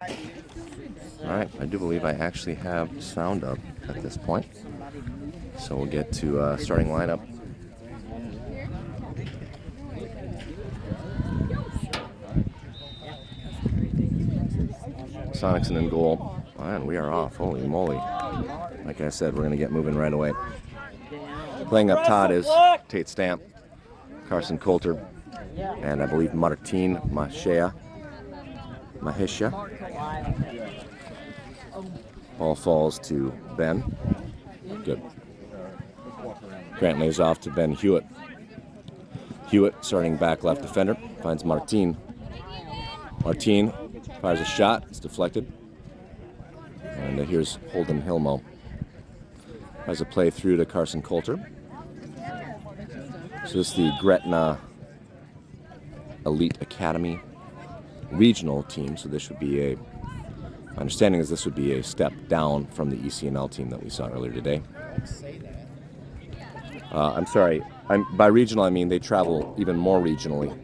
Alright, I do believe I actually have sound up at this point. So we'll get to starting lineup. Sonicson in goal. And we are off. Holy moly. Like I said, we're going to get moving right away. Playing up top is Tate Stamp, Carson Coulter, and I believe Martin Mahisha. Ball falls to Ben. Good. Grant lays off to Ben Hewitt. Hewitt, starting back left defender, finds Martin. Martin fires a shot. It's deflected. And here's Holden Hilmo. Has a play through to Carson Coulter. So this is the Gretna Elite Academy regional team. So this would be my understanding is this would be a step down from the ECNL team that we saw earlier today. I'm sorry. By regional, I mean they travel even more regionally.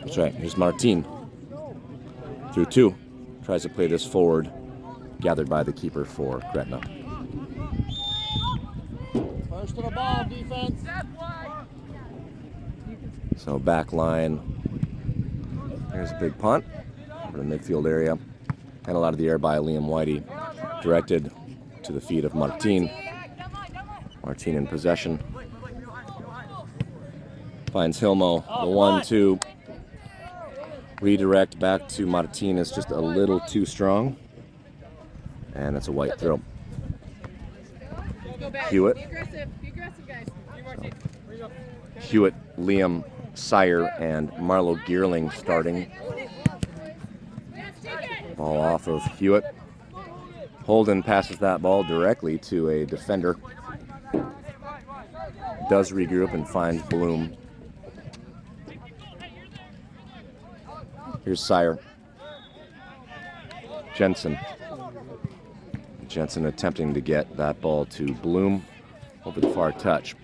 That's right. Here's Martin. Through two. Tries to play this forward. Gathered by the keeper for Gretna. First to the ball, defense. So back line. Here's a big punt over the midfield area. Handled out of the air by Liam Whitey. Directed to the feet of Martin. Martin in possession. Finds Hilmo. The 1-2. Redirect back to Martin is just a little too strong. And it's a white throw. Hewitt. Be aggressive, guys. So, Hewitt, Liam Sire, and Marlo Gearling starting. Ball off of Hewitt. Holden passes that ball directly to a defender. Does regroup and finds Bloom. Here's Sire. Jensen. Jensen attempting to get that ball to Bloom over the far touch.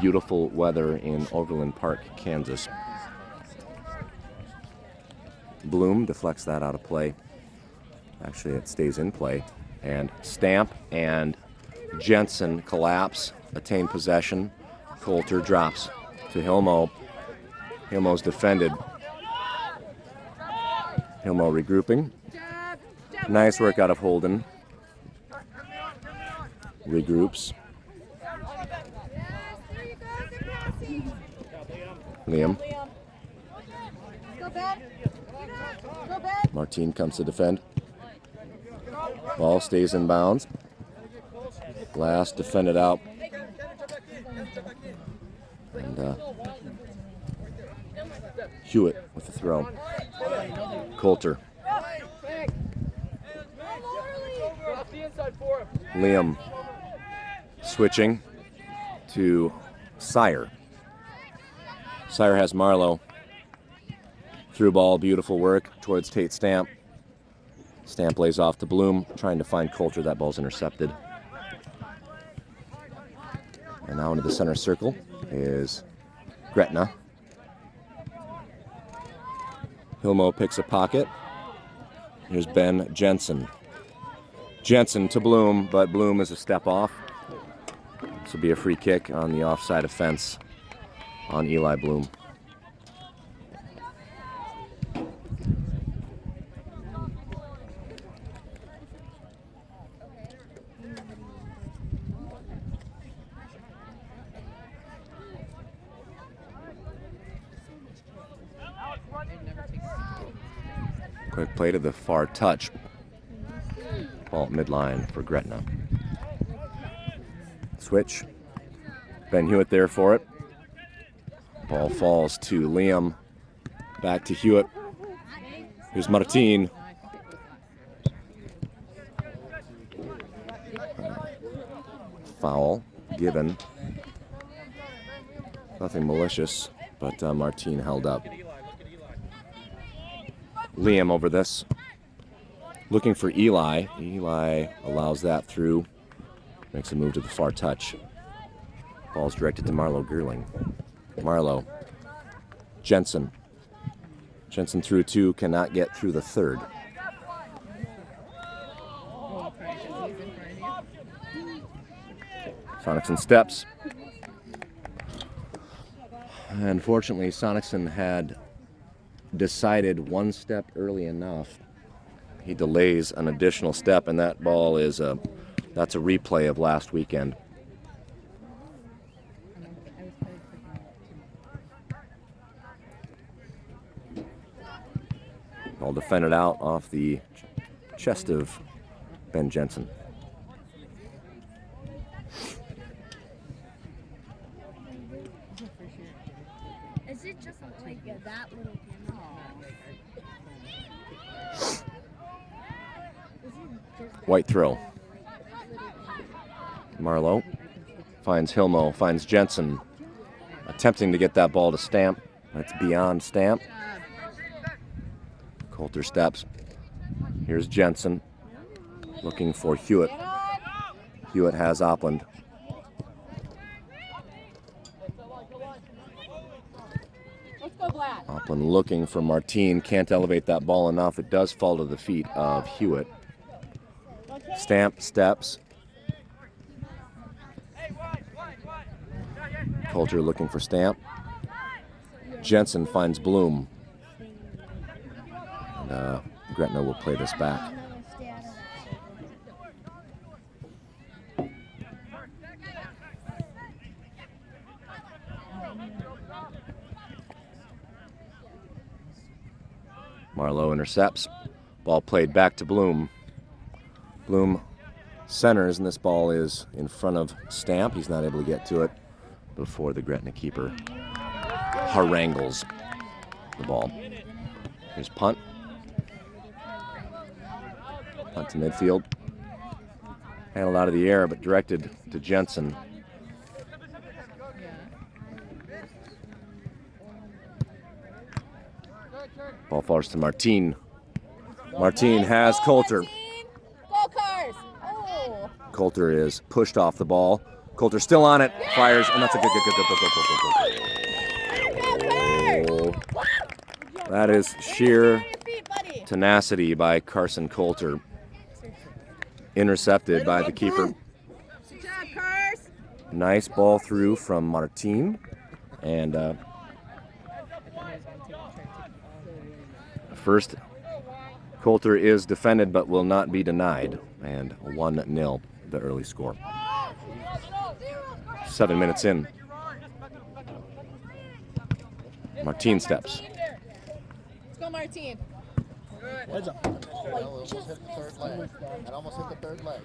Beautiful weather in Overland Park, Kansas. Bloom deflects that out of play. Actually, it stays in play. And Stamp and Jensen collapse, attain possession. Coulter drops to Hilmo. Hilmo's defended. Hilmo regrouping. Nice work out of Holden. Regroups. Liam. Martin comes to defend. Ball stays in bounds. Glass defended out. And Hewitt with the throw. Coulter. Liam switching to Sire. Sire has Marlowe. Through ball, beautiful work towards Tate Stamp. Stamp lays off to Bloom, trying to find Coulter. That ball's intercepted. And now into the center circle is Gretna. Hilmo picks a pocket. Here's Ben Jensen. Jensen to Bloom, but Bloom is a step off. This will be a free kick on the offside offense on Eli Bloom. Quick play to the far touch. Ball midline for Gretna. Switch. Ben Hewitt there for it. Ball falls to Liam. Back to Hewitt. Here's Martin. Foul given. Nothing malicious, but Martin held up. Liam over this. Looking for Eli. Eli allows that through. Makes a move to the far touch. Ball's directed to Marlo Gerling. Marlo. Jensen. Jensen through 2, cannot get through the 3rd. Sonicson steps. Unfortunately, Sonicson had decided 1 step early enough. He delays an additional step, and that ball is that's a replay of last weekend. Ball defended out off the chest of Ben Jensen. Is it just like that little camera? White throw. Marlo finds Hilmo, finds Jensen, attempting to get that ball to Stamp. That's beyond Stamp. Coulter steps. Here's Jensen looking for Hewitt. Hewitt has Opland. Opland looking for Martine. Can't elevate that ball enough. It does fall to the feet of Hewitt. Stamp steps. Coulter looking for Stamp. Jensen finds Bloom. And Gretna will play this back. Marlo intercepts. Ball played back to Bloom. Bloom centers, and this ball is in front of Stamp. He's not able to get to it before the Gretna keeper harangues the ball. Here's punt. Punt to midfield. Handled out of the air, but directed to Jensen. Ball falls to Martine. Martine has Coulter. Go Cars! Oh. Coulter is pushed off the ball. Coulter still on it. Fires, and that's a good. That is sheer tenacity by Carson Coulter. Intercepted by the keeper. Nice ball through from Martine. And first, Coulter is defended but will not be denied. And 1-0, the early score. 7 minutes in. Martine steps. Let's go, Martine. Heads up. Oh, just Hit the 3rd leg. That almost hit the 3rd leg.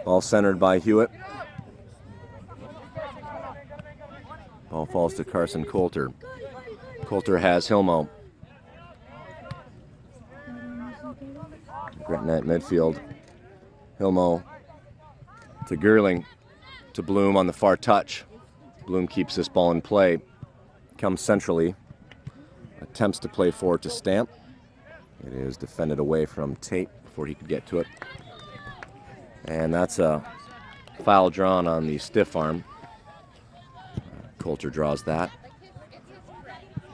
Ball centered by Hewitt. Ball falls to Carson Coulter. Coulter has Hilmo. Gretna at midfield. Hilmo to Gerling. To Bloom on the far touch. Bloom keeps this ball in play. Comes centrally. Attempts to play forward to Stamp. It is defended away from Tate before he could get to it. And that's a foul drawn on the stiff arm. Coulter draws that.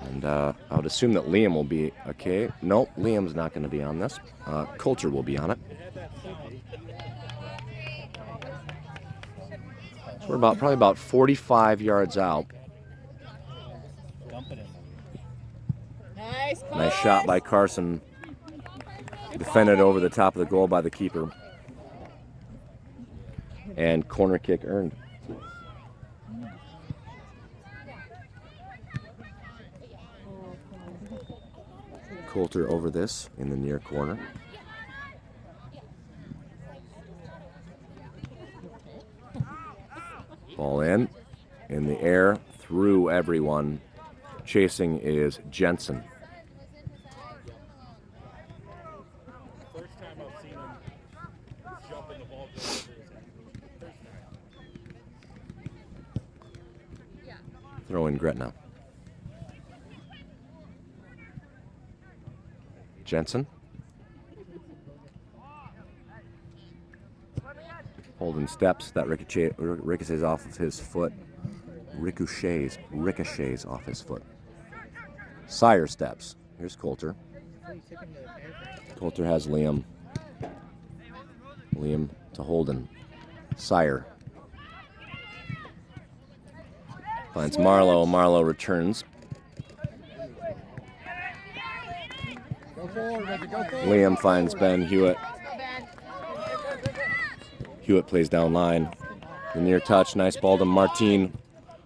And I would assume that Liam will be okay. Nope, Liam's not going to be on this. Coulter will be on it. So we're probably about 45 yards out. Nice shot by Carson. Defended over the top of the goal by the keeper. And corner kick earned. Coulter over this in the near corner. Ball in the air, through everyone. Chasing is Jensen. Throw in Gretna. Jensen. Holden steps. That ricochets off of his foot. Ricochets off his foot. Sire steps. Here's Coulter. Coulter has Liam. Liam to Holden. Sire. Finds Marlowe. Marlowe returns. Liam finds Ben Hewitt. Hewitt plays down line. The near touch, nice ball to Martin.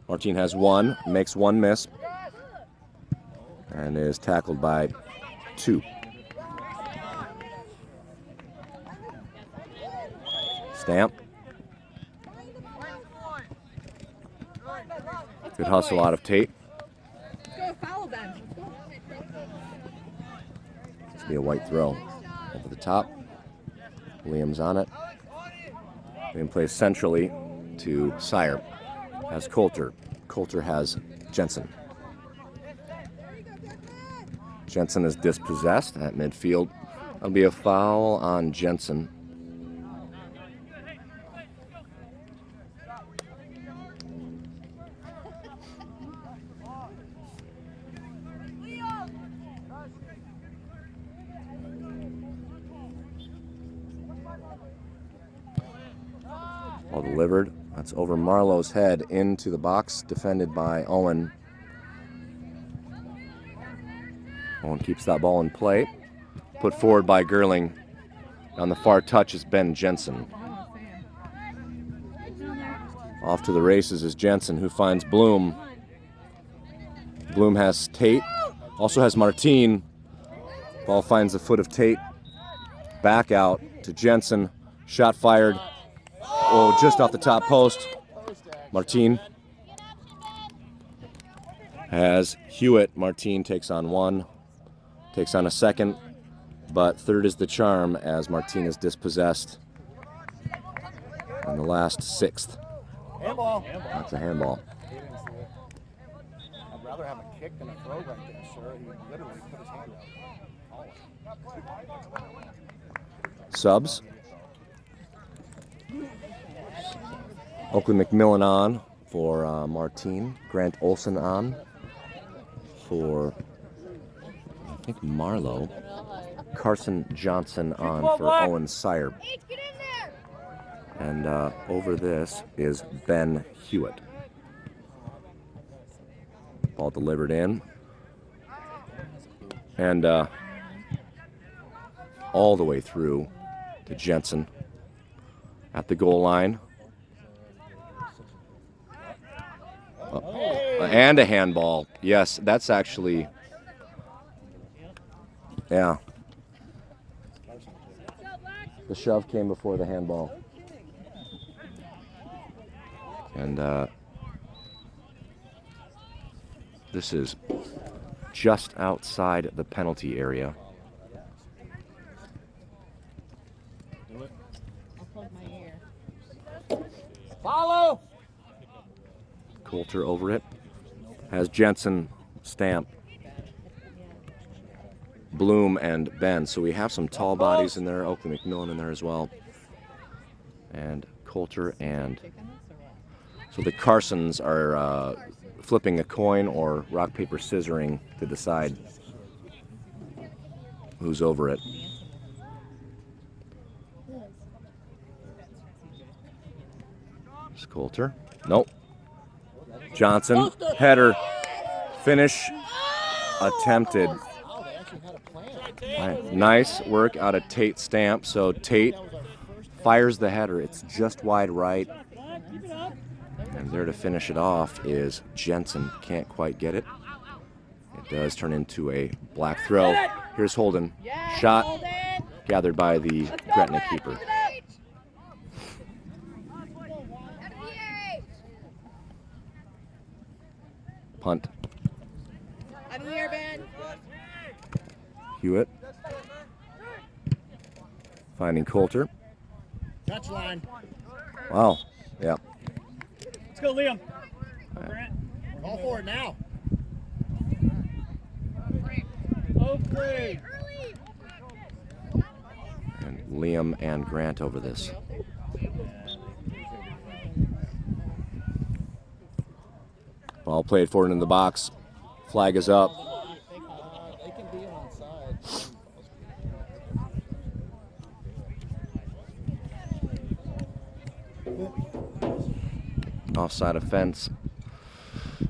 Martin has one, makes one miss, and is tackled by 2. Stamp. Good hustle out of Tate. It's be a white throw over the top. Liam's on it. Liam plays centrally to Sire. Has Coulter. Coulter has Jensen. Jensen is dispossessed at midfield. That'll be a foul on Jensen. Ball delivered. That's over Marlowe's head into the box, defended by Owen. Owen keeps that ball in play. Put forward by Gerling. On the far touch is Ben Jensen. Off to the races is Jensen, who finds Bloom. Bloom has Tate. Also has Martin. Ball finds the foot of Tate. Back out to Jensen. Shot fired. Oh, just off the top post. Martin has Hewitt. Martin takes on one. Takes on a second. But third is the charm as Martin is dispossessed. And the last 6th. Handball. That's a handball. I'd rather have a kick than a throw right there, sir. He literally put his hand out. Subs. Oakley McMillan on for Martin. Grant Olson on for, I think, Marlowe. Carson Johnson on for Owen Sire. And over this is Ben Hewitt. Ball delivered in. And all the way through to Jensen at the goal line. And a handball. Yes, that's actually, yeah. The shove came before the handball. And this is just outside the penalty area. Follow! Coulter over it. Has Jensen, Stamp, Bloom, and Ben. So we have some tall bodies in there. Oakley McMillan in there as well. And Coulter and... So the Carsons are flipping a coin or rock, paper, scissoring to decide who's over it. It's Coulter. Nope. Johnson, header, finish, attempted. Right. Nice work out of Tate Stamp. So Tate fires the header. It's just wide right. And there to finish it off is Jensen. Can't quite get it. It does turn into a black throw. Here's Holden. Shot gathered by the Gretna keeper. Punt. I'm here, Ben. Hewitt. Finding Coulter. Touchline. Wow. Yeah. Let's go, Liam. Grant. Call for it now. And Liam and Grant over this. Ball played forward in the box. Flag is up. They can be onside. Offside offense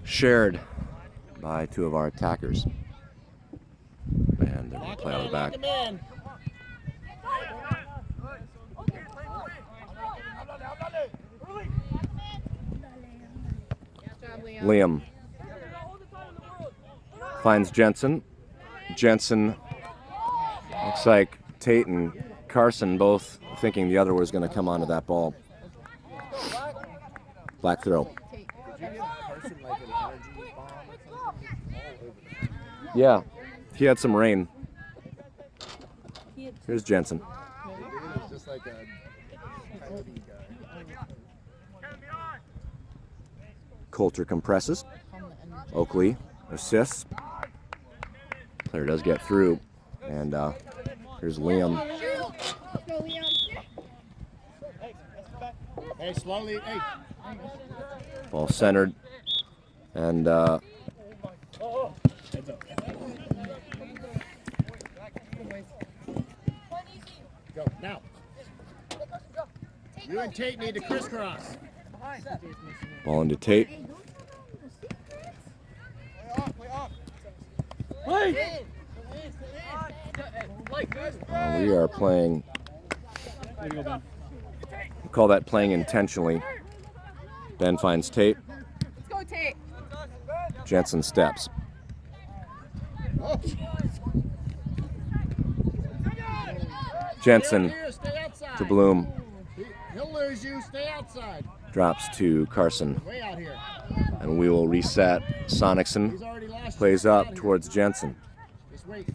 shared by two of our attackers. And they're going to play out of the back. Liam finds Jensen. Jensen, looks like Tate and Carson both thinking the other was going to come onto that ball. Black throw. Yeah, he had some rain. Here's Jensen. Just like a coyote guy. Coulter compresses. Oakley assists. Player does get through. And here's Liam. Hey, slowly. Hey. Ball centered. And Go, now. You and Tate need to crisscross. ball into Tate. We are playing, we call that playing intentionally. Ben finds Tate. Let's go, Tate. Jensen steps. Jensen to Bloom. He'll lose you. Stay outside. Drops to Carson. Way out here. And we will reset. Sonicson He's already lost. plays up towards Jensen. Just wait.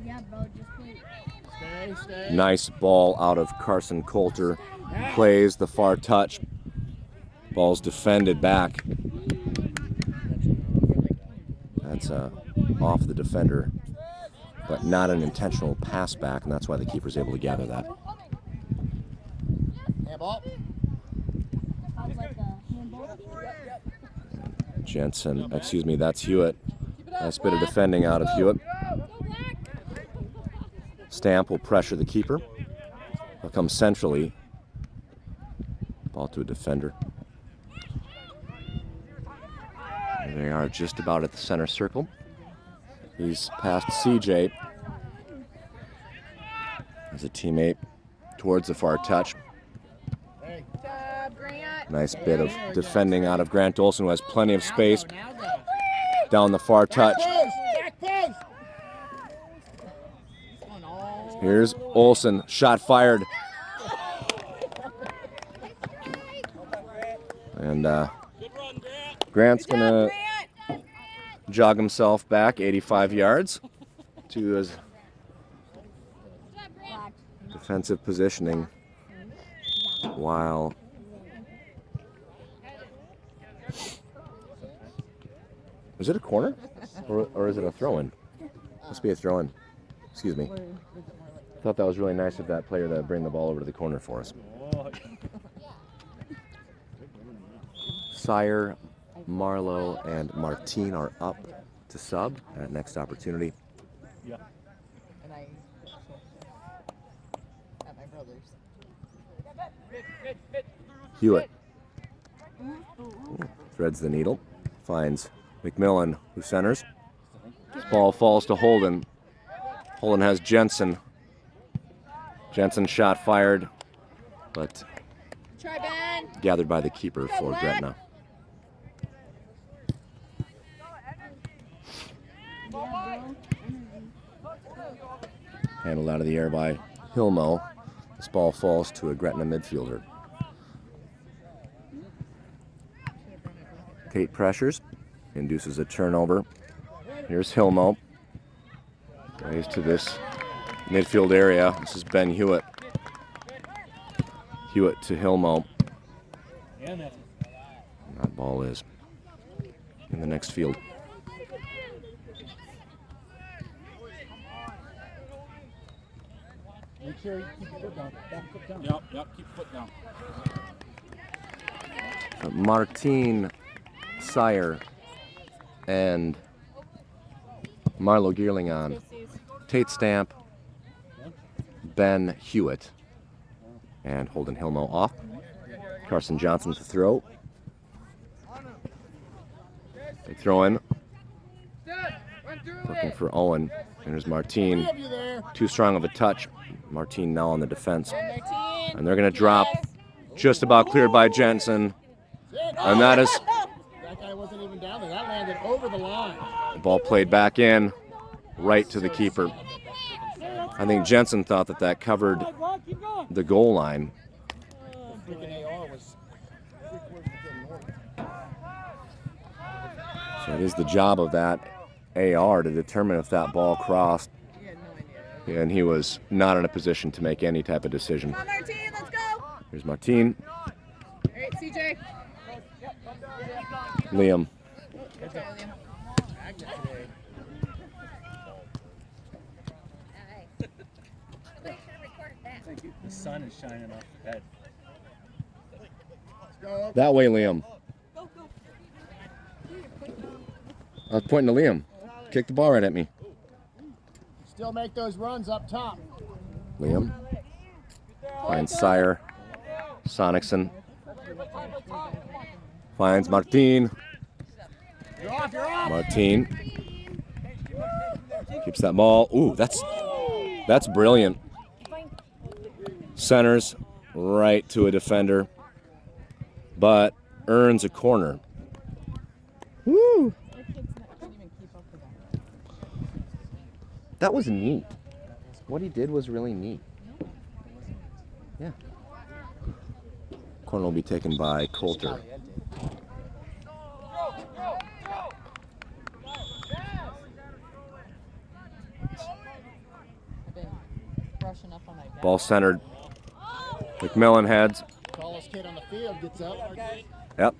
Yeah, bro, just wait. Stay. Nice ball out of Carson Coulter. Plays the far touch. Ball's defended back. That's off the defender, but not an intentional pass back, and that's why the keeper's able to gather that. Handball. Jensen, excuse me, that's Hewitt. Nice bit of defending out of Hewitt. Stamp will pressure the keeper. He'll come centrally. Ball to a defender. There they are just about at the center circle. He's past CJ. As a teammate towards the far touch. Nice bit of defending out of Grant Olson, who has plenty of space. Down the far touch. Here's Olson, shot fired. And Grant's gonna jog himself back 85 yards to his defensive positioning while is it a corner or is it a throw-in? Must be a throw-in. Excuse me. I thought that was really nice of that player to bring the ball over to the corner for us. Sire, Marlowe, and Martine are up to sub at next opportunity. And I at my brother's. Hewitt threads the needle, finds McMillan, who centers. This ball falls to Holden. Holden has Jensen. Jensen shot fired, but Try Ben. gathered by the keeper for Gretna. Handled out of the air by Hilmo. This ball falls to a Gretna midfielder. Tate pressures, induces a turnover. Here's Hilmo. Plays to this midfield area. This is Ben Hewitt. Hewitt to Hilmo. That ball is in the next field. Make sure you keep your foot down. Back foot down. Yep, keep foot down. So Martine Sire and Marlo Gearling on. Tate Stamp, Ben Hewitt, and Holden Hilmo off. Carson Johnson to throw. They throw in. Looking for Owen. And there's Martine. Too strong of a touch. Martine now on the defense. And they're going to drop. Just about cleared by Jensen. And that is. That guy wasn't even down there. That landed over the line. The ball played back in. Right to the keeper. I think Jensen thought that that covered the goal line. Freaking AR was 3/4 of the north. So it is the job of that AR to determine if that ball crossed. And he was not in a position to make any type of decision. Come on, Martine, let's go. Here's Martine. All right, CJ. Liam. Okay, Liam. The sun is shining off the head. That way, Liam. I was pointing to Liam. Kick the ball right at me. Still make those runs up top. Liam. Finds Sire. Sonicson. Finds Martine. You're off, you're off. Martine. Keeps that ball. Ooh, that's brilliant. Centers right to a defender, but earns a corner. Woo! That was neat. What he did was really neat. Yeah. Corner will be taken by Coulter. Ball centered. McMillan heads. Tallest kid on the field gets up. Yep.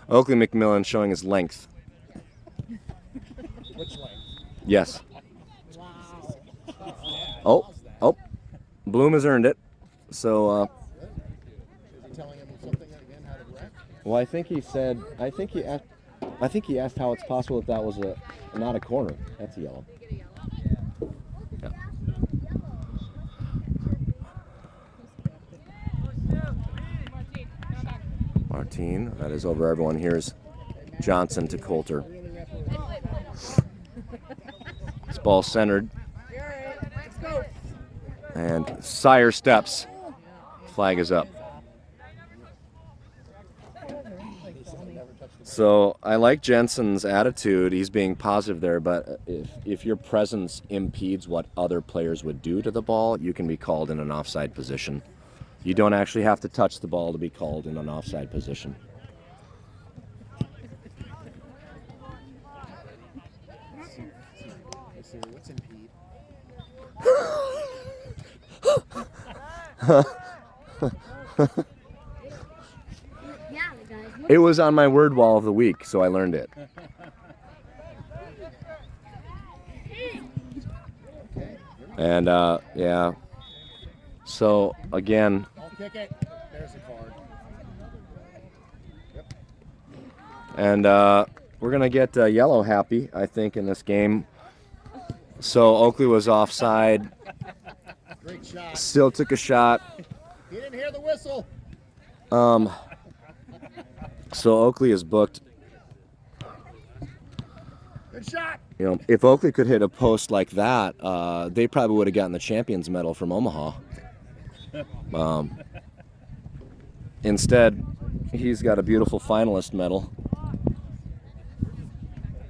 Oakley McMillan showing his length. Which lane? Yes. Oh. Bloom has earned it. So, Is he telling him something again how to wreck? well, I think he asked how it's possible that was not a corner. That's a yellow. Yeah. Martine, that is over everyone. Here's Johnson to Coulter. This ball centered. Let's go. And Sire steps. Flag is up. So I like Jensen's attitude. He's being positive there, but if your presence impedes what other players would do to the ball, you can be called in an offside position. You don't actually have to touch the ball to be called in an offside position. Hey Siri, what's impede? Yeah, the guys. It was on my word wall of the week, so I learned it. And yeah. So again, I'll kick it. There's a card. Yep. and we're gonna get yellow happy, I think, in this game. So Oakley was offside. Great shot. Still took a shot. He didn't hear the whistle. So Oakley is booked. Good shot. You know, if Oakley could hit a post like that, they probably would have gotten the champions medal from Omaha. Instead, he's got a beautiful finalist medal.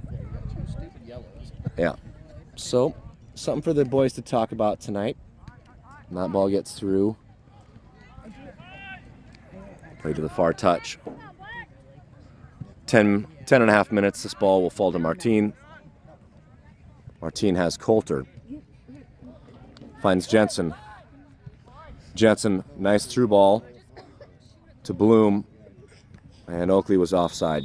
Two stupid yellows. Yeah. So, something for the boys to talk about tonight. And that ball gets through. Play to the far touch. 10 and a half minutes. This ball will fall to Martine. Martine has Coulter. Finds Jensen. Jensen, nice through ball to Bloom, and Oakley was offside.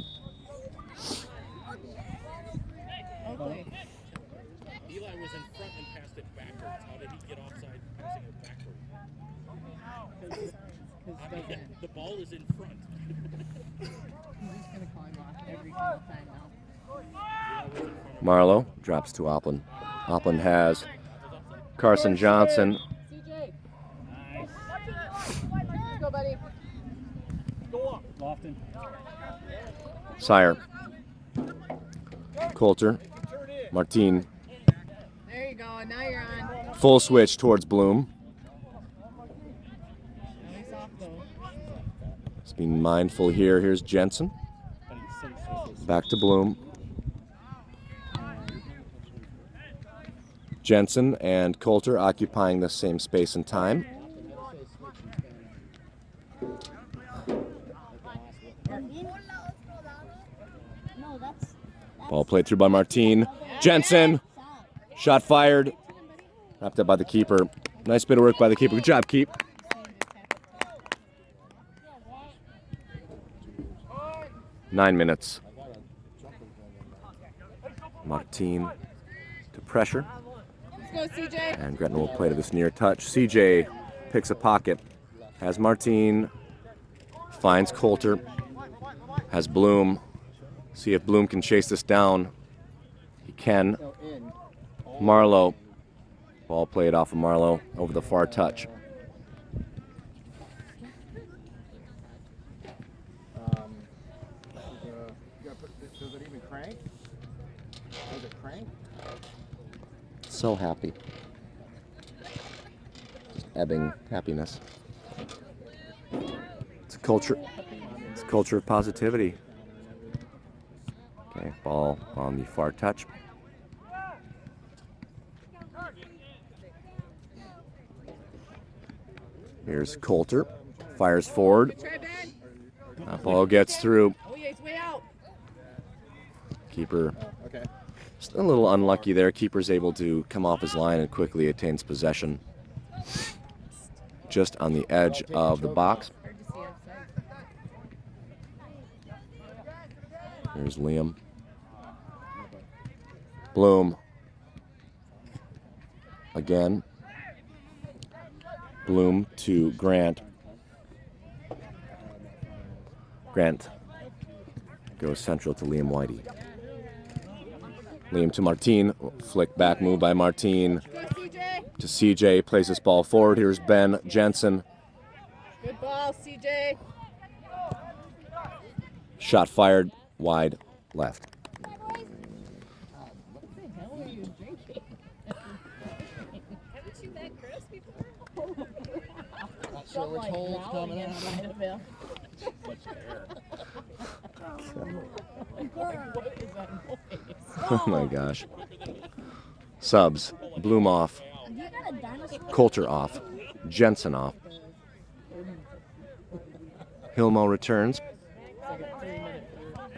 Oakley. Eli was in front and passed it backwards. How did he get offside passing it backwards? The ball is in front. He's just gonna climb off every single time now. Marlowe drops to Opland. Opland has Carson Johnson. CJ. Nice. Go, buddy. Go up. Lofton. Sire. Coulter. Martin. There you go. Now you're on. Full switch towards Bloom. Now he's off though. Just being mindful here. Here's Jensen. Back to Bloom. Jensen and Coulter occupying the same space and time. No, that's Ball played through by Martin. Jensen. Shot fired. Wrapped up by the keeper. Nice bit of work by the keeper. Good job, keep. Nine minutes. Martin to pressure. Let's go, CJ. And Gretna will play to this near touch. CJ picks a pocket. Has Martin. Finds Coulter. Has Bloom. See if Bloom can chase this down. He can. Marlowe. Ball played off of Marlowe over the far touch. Does it even crank? Does it crank? So happy. Just ebbing happiness. It's a culture. It's a culture of positivity. Okay, ball on the far touch. Here's Coulter. Fires forward. Try, Ben. That ball gets through. Oh, yeah, he's way out. Keeper Okay. just a little unlucky there. Keeper's able to come off his line and quickly attains possession. Just on the edge of the box. Hard to see outside. Here's Liam. Bloom. Again. Bloom to Grant. Grant goes central to Liam Whitey. Liam to Martin. Flick back move by Martin. Go, CJ. To CJ. Plays this ball forward. Here's Ben Jensen. Good ball, CJ. Shot fired wide left. What the hell are you drinking? Haven't you met Chris before? Not sure which hole's coming out. What is that noise? Oh my gosh. Subs. Bloom off. You got a dinosaur? Coulter off. Jensen off. Hilmo returns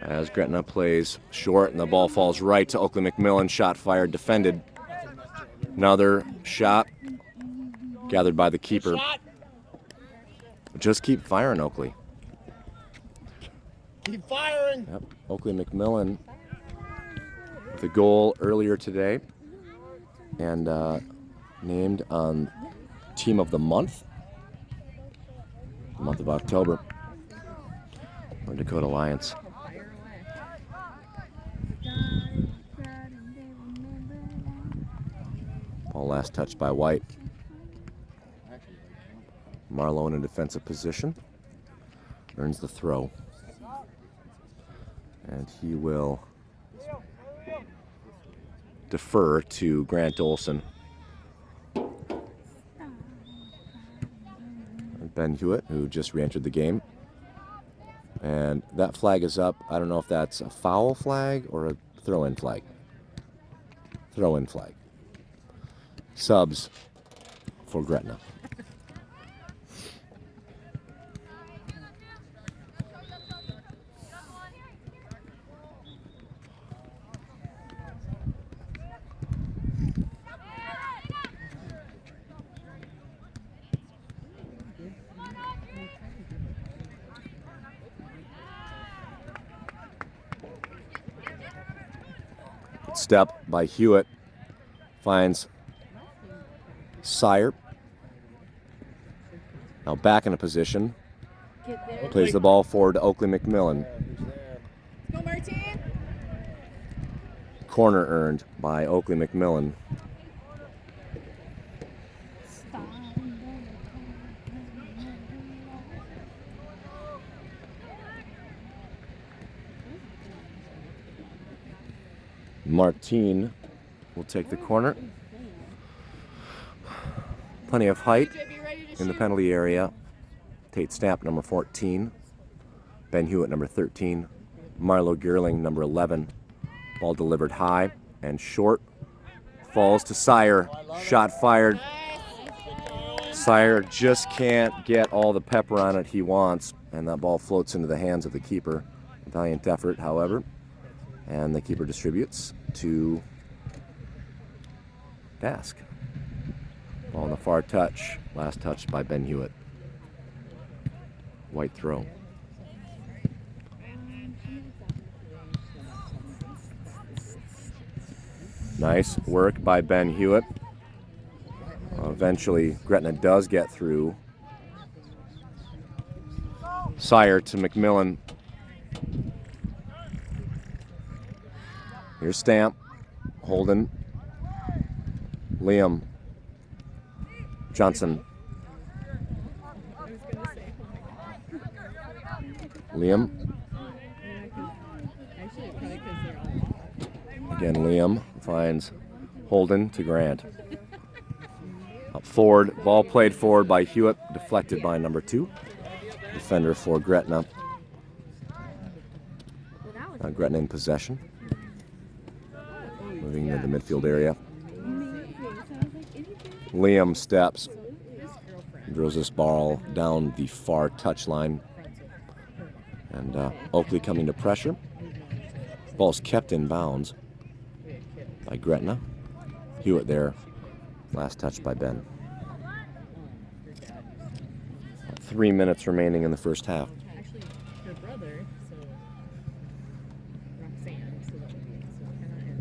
as Gretna plays short and the ball falls right to Oakley McMillan. Shot fired, defended. Another shot gathered by the keeper. Just keep firing, Oakley. Keep firing. Yep. Oakley McMillan with a goal earlier today and named on Team of the Month of October. North Dakota Lions. Fire away. Ball last touched by White. Marlowe in a defensive position. Earns the throw. And he will defer to Grant Olson. And Ben Hewitt, who just re-entered the game. And that flag is up. I don't know if that's a foul flag or a throw-in flag. Throw-in flag. Subs for Gretna. step by Hewitt finds Sire. Now back in a position. Plays the ball forward to Oakley McMillan. Go, Martin. Corner earned by Oakley McMillan. Martin will take the corner. Plenty of height in the penalty area. Tate Stamp, number 14. Ben Hewitt, number 13. Marlo Geerling, number 11. Ball delivered high and short. Falls to Sire. Shot fired. Sire just can't get all the pepper on it he wants, and that ball floats into the hands of the keeper. Valiant effort, however. And the keeper distributes to DASC. Ball on the far touch. Last touch by Ben Hewitt. White throw. Nice work by Ben Hewitt. Eventually, Gretna does get through. Sire to McMillan. Here's Stamp. Holden. Liam. Johnson. Liam. Again, Liam finds Holden to Grant. Up forward, ball played forward by Hewitt, deflected by number 2. Defender for Gretna. Gretna in possession. Moving into the midfield area. Liam steps. Drills this ball down the far touchline. And Oakley coming to pressure. Ball's kept in bounds by Gretna. Hewitt there. Last touch by Ben. 3 minutes remaining in the first half. Actually, her brother, so Roxanne, so that would be so Hannah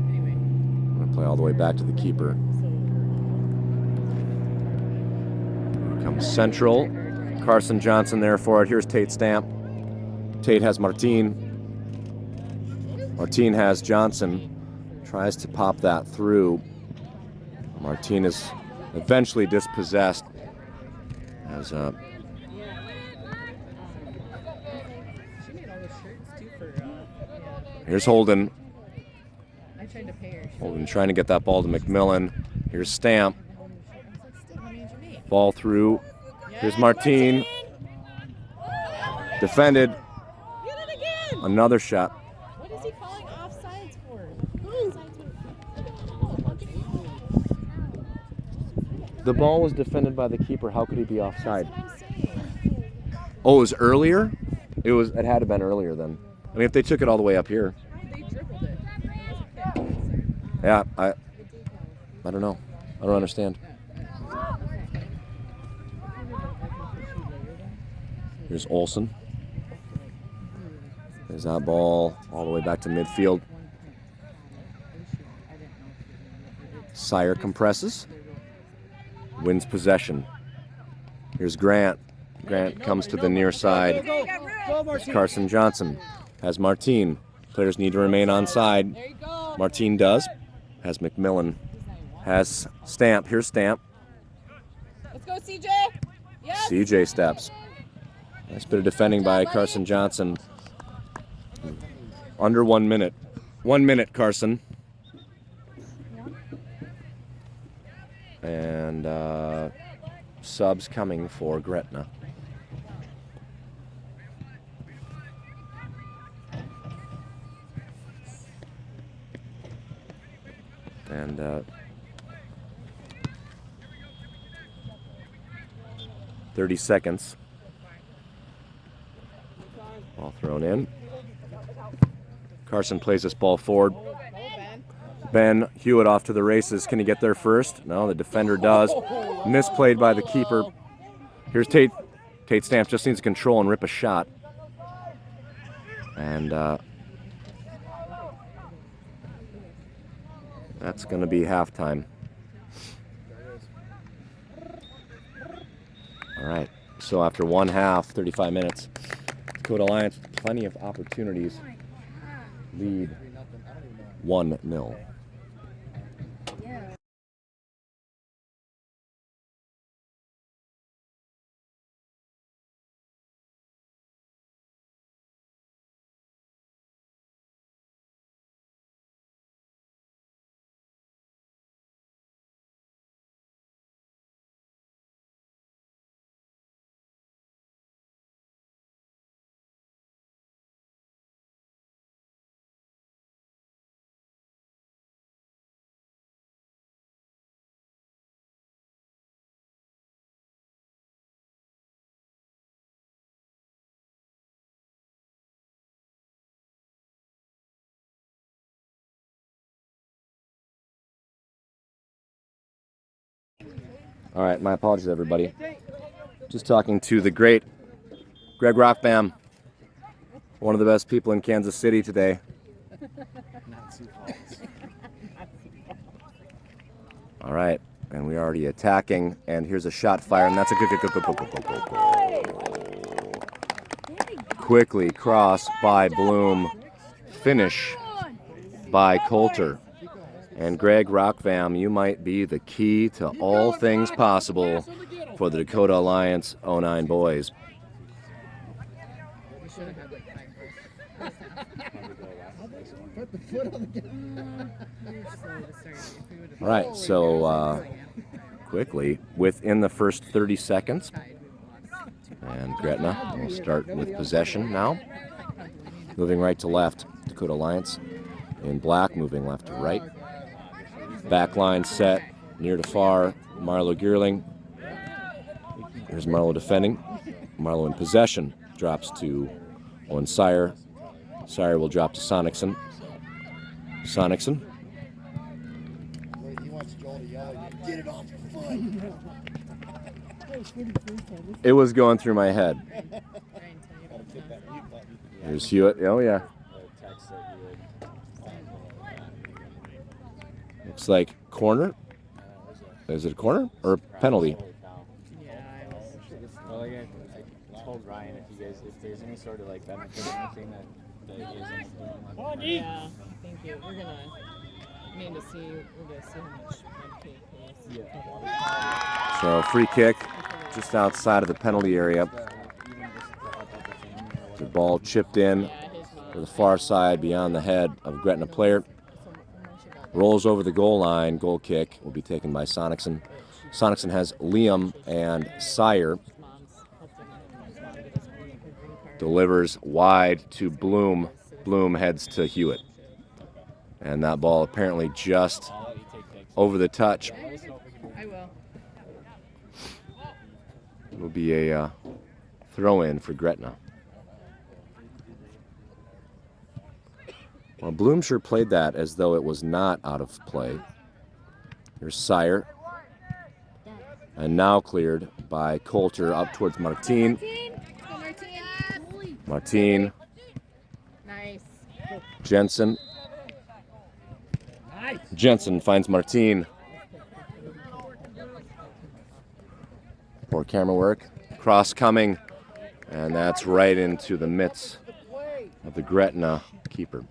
and anyway. I'm going to play all the way back to the keeper. Here comes Central. Carson Johnson there for it. Here's Tate Stamp. Tate has Martin. Martin has Johnson. Tries to pop that through. Martin is eventually dispossessed. As she made all the shirts too for here's Holden. I tried to pay her. Holden trying to get that ball to McMillan. Here's Stamp. How many did you make? Ball through. Here's Martin. Defended. Get it again! Another shot. What is he calling offsides for? The ball was defended by the keeper. How could he be offside? That's what I'm saying. Oh, it was earlier? It had to have been earlier then. I mean, if they took it all the way up here. They dribbled it. It was okay. Yeah, I don't know. I don't understand. Here's Olsen. There's that ball all the way back to midfield. Sire compresses. Wins possession. Here's Grant. Grant comes to the near side. It's Carson Johnson. Has Martin. Players need to remain on side. Martin does. Has McMillan. Has Stamp. Here's Stamp. Let's go, CJ! Yes! CJ steps. Nice bit of defending by Carson Johnson. Under 1 minute. 1 minute, Carson. And subs coming for Gretna. And 30 seconds. Ball thrown in. Carson plays this ball forward. Ben Hewitt off to the races. Can he get there first? No, the defender does. Misplayed by the keeper. Here's Tate. Tate Stamps just needs to control and rip a shot. And that's going to be halftime. All right. So after one half, 35 minutes, Dakota Alliance with plenty of opportunities. Lead 1-0. All right, my apologies, everybody. Just talking to the great Greg Rockbam, one of the best people in Kansas City today. All right, and we're already attacking, and here's a shot fired, and that's a good. Quickly cross by Bloom, finish by Coulter. And Greg Rockvam, you might be the key to all things possible for the Dakota Alliance 09 boys. All right, so quickly, within the first 30 seconds, and Gretna will start with possession now. Moving right to left, Dakota Alliance in black, moving left to right. Back line set, near to far, Marlo Geerling. Here's Marlo defending. Marlo in possession, drops to Owen Sire. Sire will drop to Sonicson. Sonicson. He wants Joel to yell at you, get it off your foot. It was going through my head. Here's Hewitt. Oh, yeah. Looks like corner. Is it a corner or penalty? Well, like I told Ryan, if there's any sort of like benefit or anything that he isn't doing. Yeah, thank you. We're gonna need to see. We're gonna see how much red tape is. Yeah. So free kick just outside of the penalty area. The ball chipped in to the far side beyond the head of a Gretna player. Rolls over the goal line. Goal kick will be taken by Sonicson. Sonicson has Liam and Sire. Delivers wide to Bloom. Bloom heads to Hewitt. And that ball apparently just over the touch. I will. It will be a throw-in for Gretna. Well, Bloom sure played that as though it was not out of play. Here's Sire. And now cleared by Coulter up towards Martin. Martin. Nice. Jensen. Jensen finds Martin. Poor camera work. Cross coming. And that's right into the mitts of the Gretna keeper.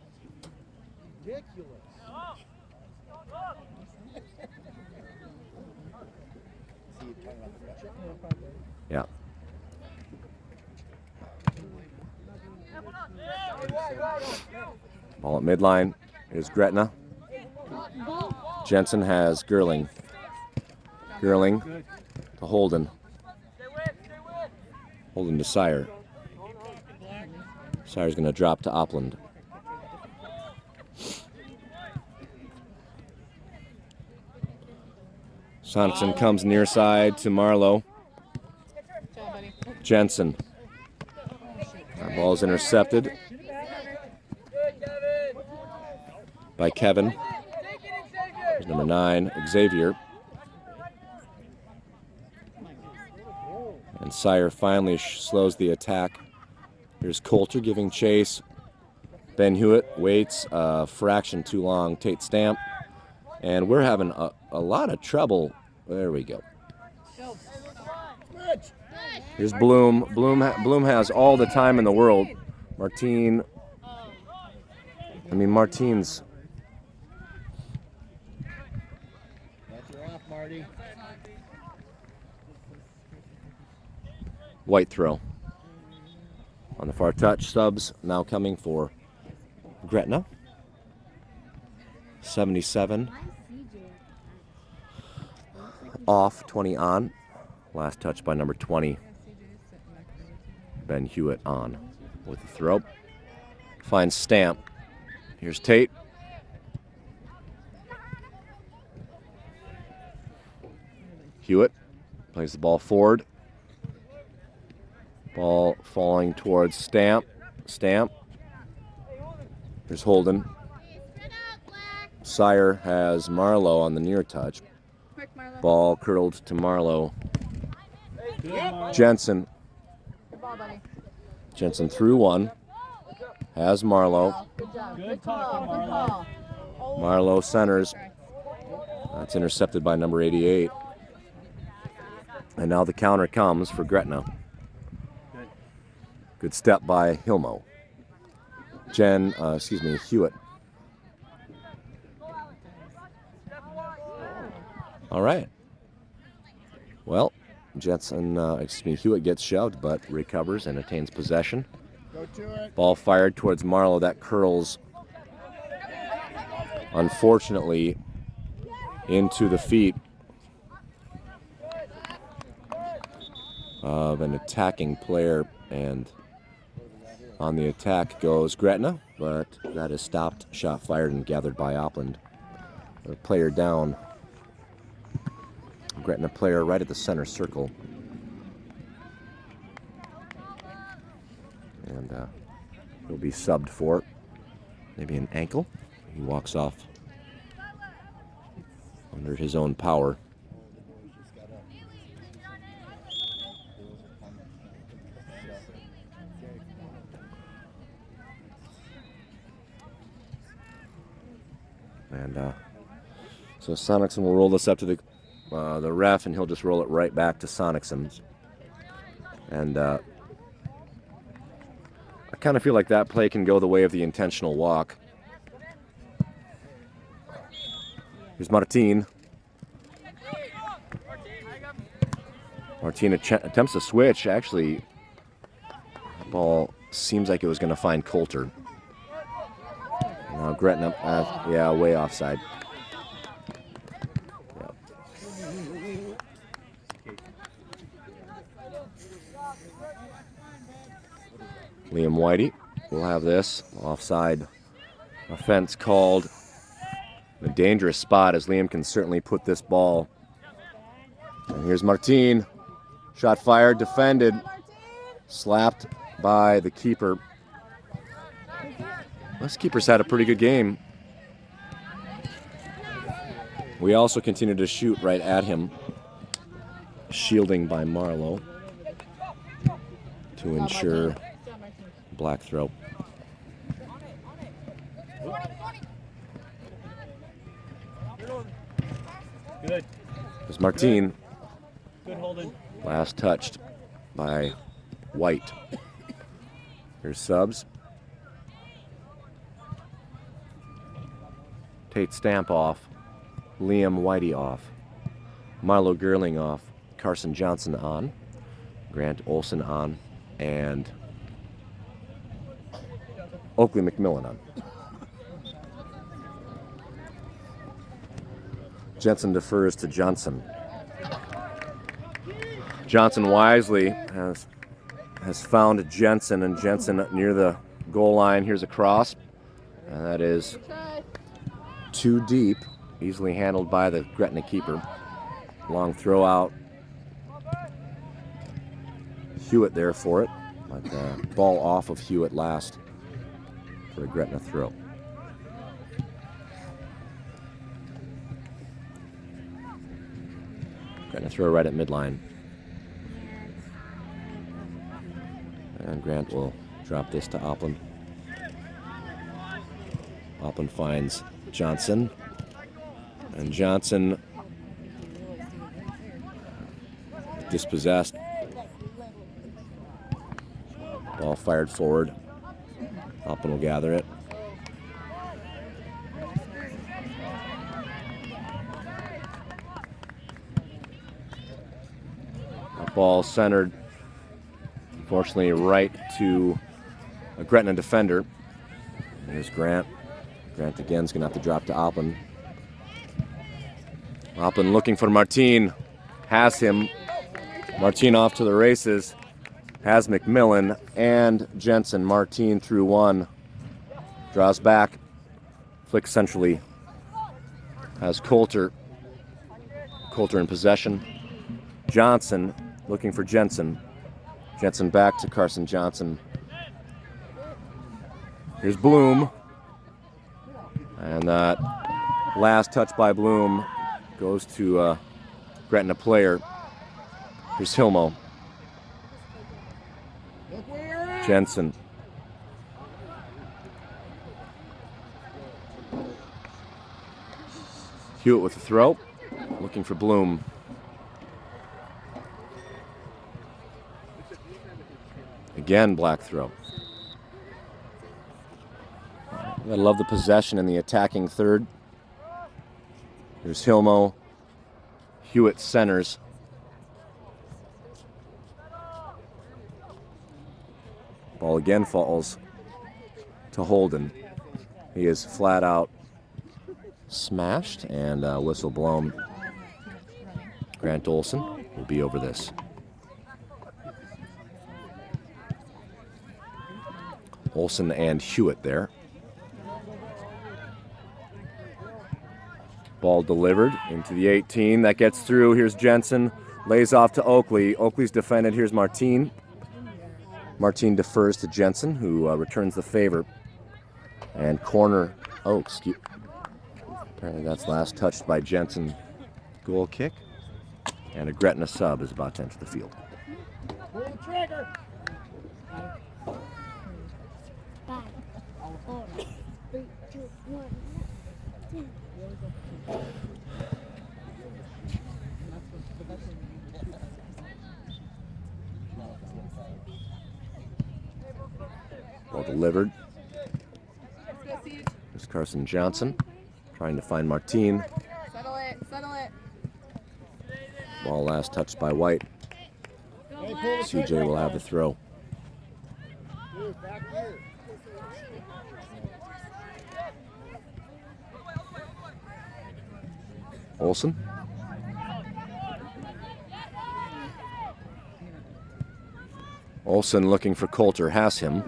Yeah. Ball at midline. Here's Gretna. Jensen has Gerling. Gerling to Holden. Holden to Sire. Sire's going to drop to Opland. Sonicson comes near side to Marlowe. Jensen. That ball is intercepted by Kevin. There's number 9, Xavier. And Sire finally slows the attack. Here's Coulter giving chase. Ben Hewitt waits a fraction too long. Tate Stamp. And we're having a lot of trouble. There we go. Here's Bloom. Bloom has all the time in the world. Martine's. You're off, Marty. White throw. On the far touch, subs now coming for Gretna. 77 off, 20 on. Last touch by number 20. Ben Hewitt on with the throw. Finds Stamp. Here's Tate. Hewitt plays the ball forward. Ball falling towards Stamp. Stamp. Here's Holden. Sire has Marlowe on the near touch. Ball curled to Marlowe. Jensen. Jensen through one. Has Marlowe. Good call. Marlowe centers. That's intercepted by number 88. And now the counter comes for Gretna. Good step by Hilmo. Hewitt. All right. Well, Hewitt gets shoved, but recovers and attains possession. Ball fired towards Marlowe. That curls, unfortunately, into the feet of an attacking player, and on the attack goes Gretna, but that is stopped, shot fired, and gathered by Opland. A player down. Gretna player right at the center circle. And he'll be subbed for maybe an ankle. He walks off under his own power. And so Sonicson will roll this up to the ref, and he'll just roll it right back to Sonicson. And I kind of feel like that play can go the way of the intentional walk. Here's Martin. Martin attempts to switch. Actually, the ball seems like it was going to find Coulter. Now Gretna, way offside. Yep. Liam Whitey will have this offside offense called. A dangerous spot, as Liam can certainly put this ball. And here's Martin. Shot fired, defended, slapped by the keeper. This keeper's had a pretty good game. We also continue to shoot right at him. Shielding by Marlowe to ensure black throw. Good. There's Martin. Good holding. Last touched by White. Here's subs. Tate Stamp off. Liam Whitey off. Marlowe Gerling off. Carson Johnson on. Grant Olson on. And Oakley McMillan on. Jensen defers to Johnson. Johnson wisely has found Jensen, and Jensen near the goal line. Here's a cross, and that is too deep, easily handled by the Gretna keeper. Long throw out. Hewitt there for it, but ball off of Hewitt last for a Gretna throw. Gretna throw right at midline. Grant will drop this to Opland. Opland finds Johnson. And Johnson dispossessed. Ball fired forward. Opland will gather it. Ball centered, unfortunately, right to a Gretna defender. Here's Grant. Grant again is going to have to drop to Opland. Opland looking for Martin. Has him. Martin off to the races. Has McMillan and Jensen. Martin through one. Draws back. Flicks centrally. Has Coulter. Coulter in possession. Johnson looking for Jensen. Jensen back to Carson Johnson. Here's Bloom. And that last touch by Bloom goes to Gretna player. Here's Hilmo. Jensen. Hewitt with the throw. Looking for Bloom. Again, black throw. I love the possession in the attacking third. There's Hilmo. Hewitt centers. Ball again falls to Holden. He is flat out smashed and whistle blown. Grant Olson will be over this. Olson and Hewitt there. Ball delivered into the 18. That gets through. Here's Jensen. Lays off to Oakley. Oakley's defended. Here's Martin. Martin defers to Jensen, who returns the favor. And corner. Oh, excuse. Apparently that's last touched by Jensen. Goal kick. And a Gretna sub is about to enter the field. Pull the trigger. 5, 4, 3, 2, 1. Ball delivered. There's Carson Johnson trying to find Martin. Settle it, settle it. Ball last touched by White. CJ will have the throw. Dude, back here. Olson. Olson looking for Coulter. Has him.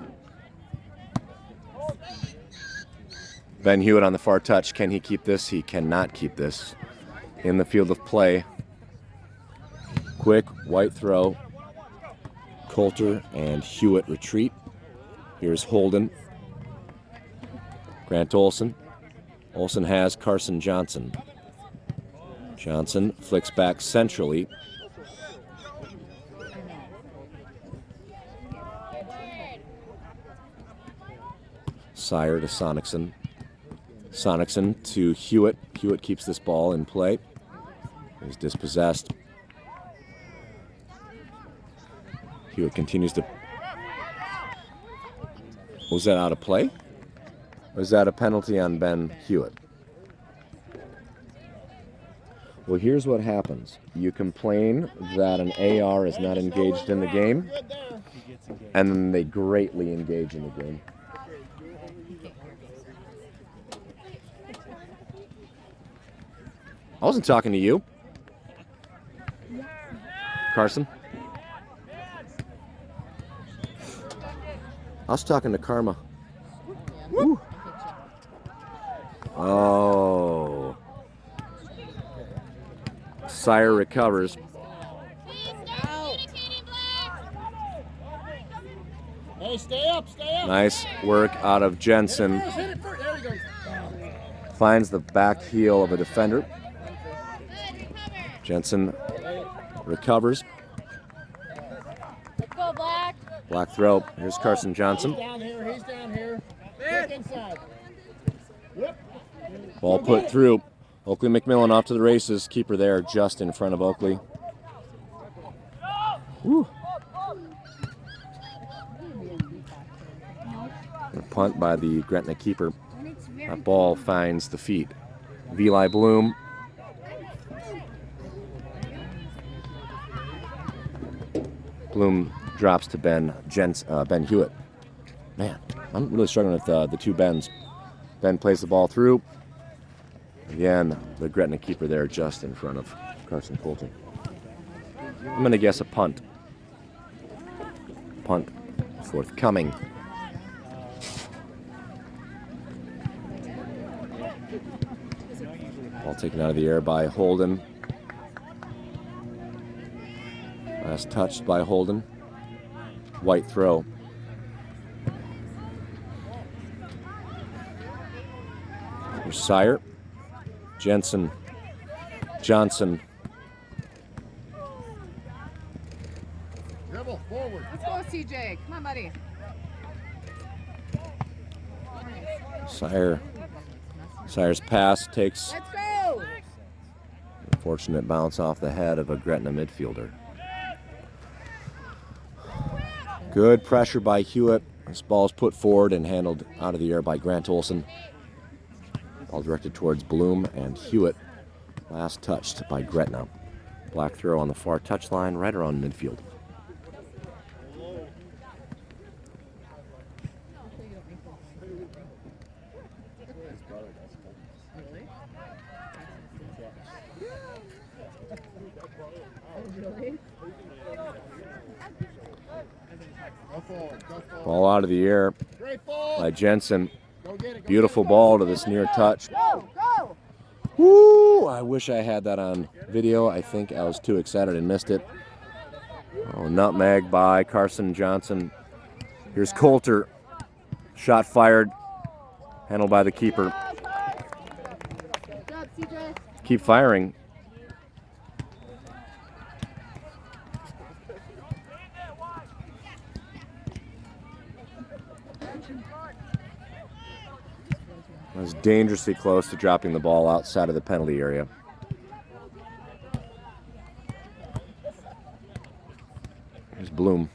Ben Hewitt on the far touch. Can he keep this? He cannot keep this. In the field of play. Quick, White throw. Coulter and Hewitt retreat. Here's Holden. Grant Olson. Olson has Carson Johnson. Johnson flicks back centrally. Sire to Sonicson. Sonicson to Hewitt. Hewitt keeps this ball in play. He's dispossessed. Hewitt continues to... Was that out of play? Or is that a penalty on Ben Hewitt? Well, here's what happens. You complain that an AR is not engaged in the game, and then they greatly engage in the game. I wasn't talking to you. Carson? I was talking to Karma. Woo. Oh. Sire recovers. Hey, stay up, stay up. Nice work out of Jensen. Hit it first. There he goes. Finds the back heel of a defender. Jensen recovers. Let's go, Black. Black throw. Here's Carson Johnson. He's down here. He's down here. Kick inside. Yep. Ball put through. Oakley McMillan off to the races. Keeper there just in front of Oakley. Woo. A punt by the Gretna keeper. That ball finds the feet. Vili Bloom. Bloom drops to Ben Hewitt. Man, I'm really struggling with the two Bens. Ben plays the ball through. Again, the Gretna keeper there just in front of Carson Coulter. I'm going to guess a punt. Punt forthcoming. Ball taken out of the air by Holden. Last touched by Holden. White throw. Here's Sire. Jensen. Johnson. Dribble forward. Let's go, CJ. Come on, buddy. Sire's pass takes Let's go. a fortunate bounce off the head of a Gretna midfielder. Good pressure by Hewitt. This ball's put forward and handled out of the air by Grant Olson. Ball directed towards Bloom and Hewitt. Last touched by Gretna. Black throw on the far touchline, right around midfield. Ball out of the air by Jensen. Beautiful ball to this near touch. Woo! I wish I had that on video. I think I was too excited and missed it. Oh, nutmeg by Carson Johnson. Here's Coulter. Shot fired. Handled by the keeper. Keep firing. I was dangerously close to dropping the ball outside of the penalty area. Here's Bloom.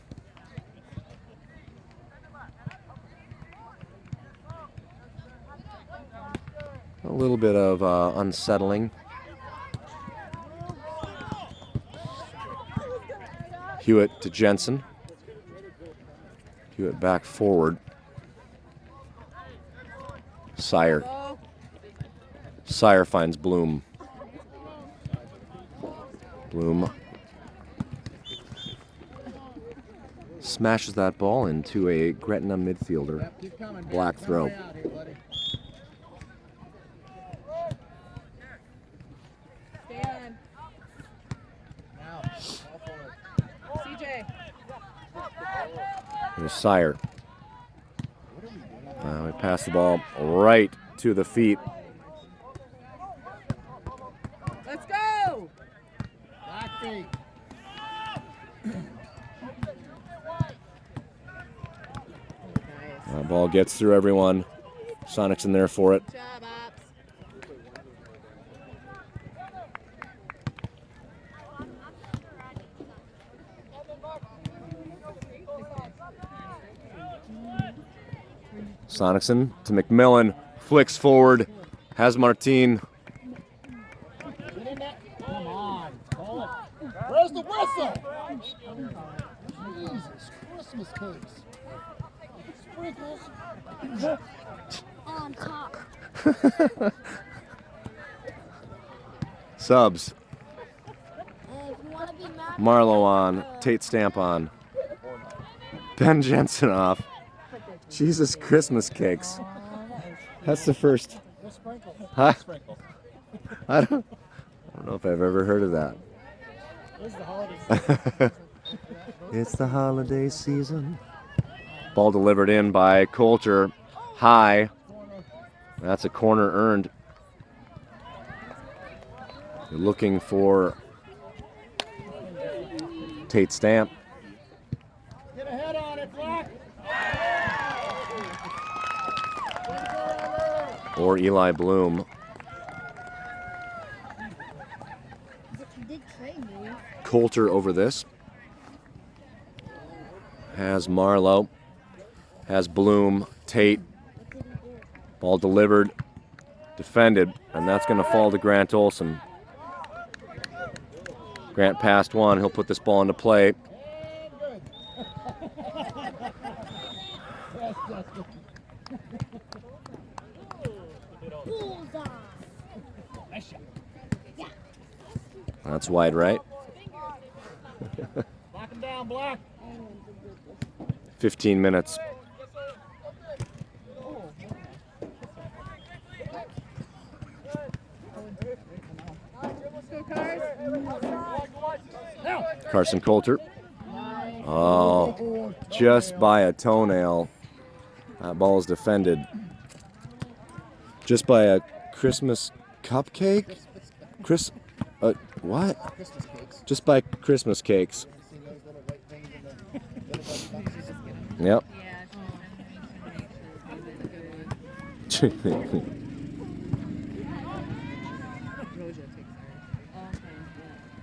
A little bit of unsettling. Hewitt to Jensen. Hewitt back forward. Sire finds Bloom. Bloom smashes that ball into a Gretna midfielder. Black throw. Here's Sire. We pass the ball right to the feet. Let's go. Back feet. Ball gets through everyone. Sonic's in there for it. Good job, Sonicson to McMillan. Flicks forward. Has Martin. Come on. Call it. Where's the whistle? Jesus, Christmas cakes. Sprinkles. On top. Subs. If you want to be mad, Marlowe on. Tate Stamp on. Ben Jensen off. Jesus, Christmas cakes. That's the first. Huh? I don't know if I've ever heard of that. It's the holiday. It's the holiday season. Ball delivered in by Coulter. High. That's a corner earned. You're looking for Tate Stamp. Get a head on it. for Eli Bloom. He did trade me. Coulter over this. Has Marlowe. Has Bloom. Tate. Ball delivered. Defended. And that's going to fall to Grant Olson. Grant passed one. He'll put this ball into play. That's wide right. Lock him down, Black. 15 minutes. Carson Coulter. Oh, just by a toenail. That ball is defended. Just by a Christmas cupcake? What? Christmas cakes. Just by Christmas cakes. See those little white things in the little boxes? Yep.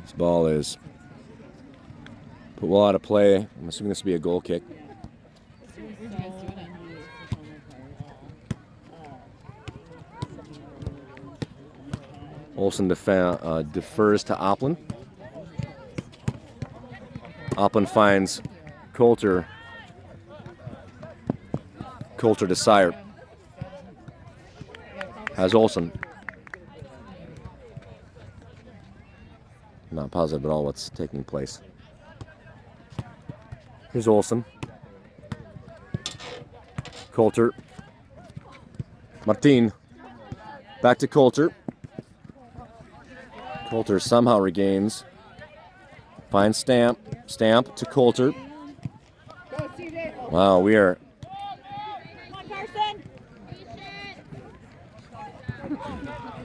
This ball is put well out of play. I'm assuming this will be a goal kick. Olsen defers to Opland. Opland finds Coulter. Coulter to Sire. Has Olsen. Not positive at all what's taking place. Here's Olsen. Coulter. Martin. Back to Coulter. Coulter somehow regains. Finds Stamp. Stamp to Coulter. Wow, we are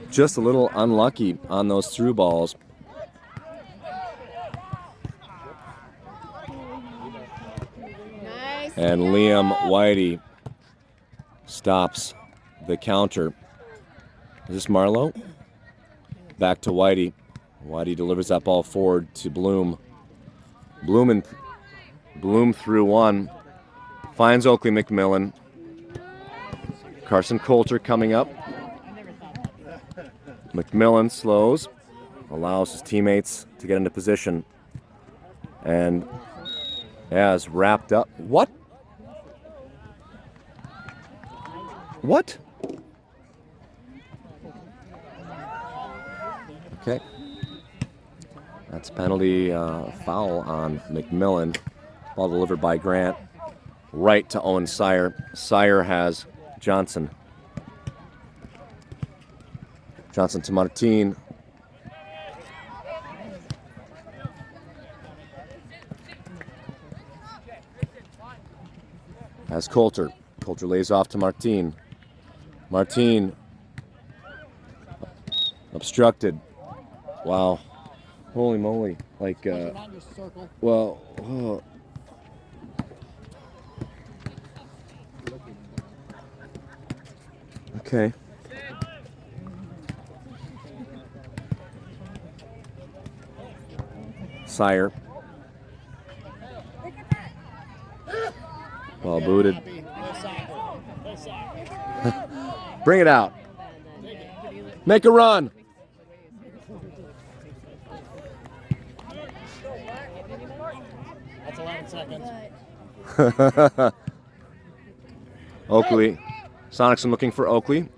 just a little unlucky on those through balls. And Liam Whitey stops the counter. Is this Marlowe? Back to Whitey. Whitey delivers that ball forward to Bloom. Bloom through one. Finds Oakley McMillan. Carson Coulter coming up. McMillan slows. Allows his teammates to get into position. And has wrapped up. What? What? Okay. That's penalty foul on McMillan. Ball delivered by Grant. Right to Owen Sire. Sire has Johnson. Johnson to Martin. Has Coulter. Coulter lays off to Martin. Martin obstructed. Wow. Holy moly. Like, well, oh. Okay. Sire. Well booted. Bring it out. Make a run. That's 11 seconds. Oakley. Sonicson looking for Oakley.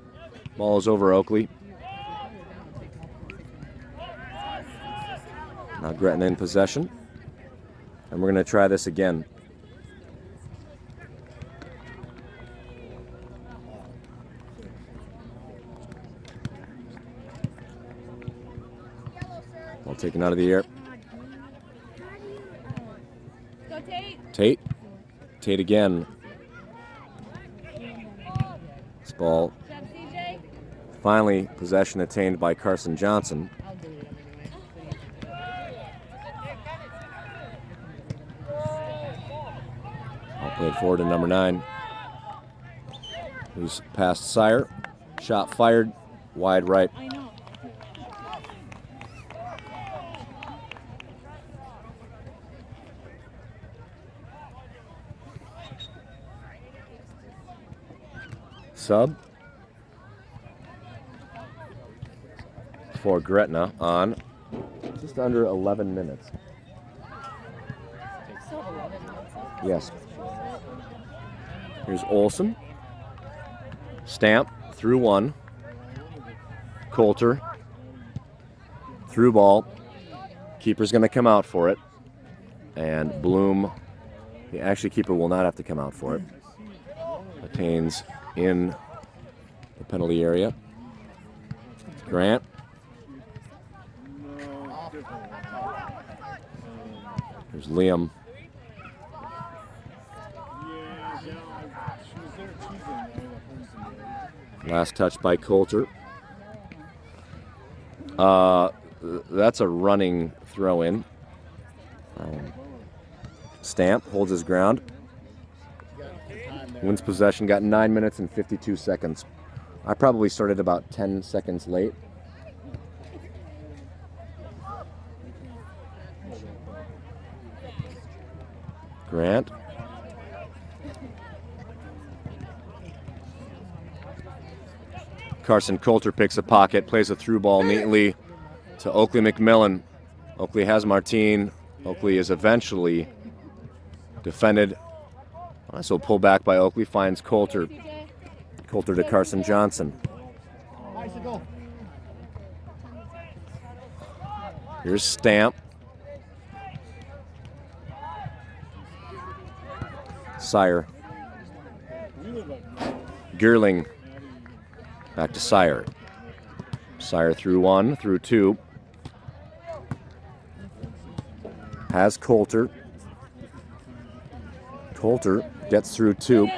Ball is over Oakley. Now Gretna in possession. And we're going to try this again. Ball taken out of the air. Go Tate. Tate. Tate again. This ball. Finally, possession attained by Carson Johnson. Ball played forward to number 9, who's past Sire. Shot fired, wide right. I know. Sub for Gretna on just under 11 minutes. Still 11 minutes left. Yes. Here's Olson. Stamp through one. Coulter. Through ball. Keeper's going to come out for it. And Bloom, the actually keeper will not have to come out for it. Attains in the penalty area. Grant. There's Liam. Last touch by Coulter. That's a running throw in. Stamp holds his ground. Wins possession, got 9 minutes and 52 seconds. I probably started about 10 seconds late. Grant. Carson Coulter picks a pocket, plays a through ball neatly to Oakley McMillan. Oakley has Martine. Oakley is eventually defended. So pull back by Oakley, finds Coulter. Coulter to Carson Johnson. Here's Stamp. Sire. Gerling. Back to Sire. Sire through one, through two. Has Coulter. Coulter gets through two.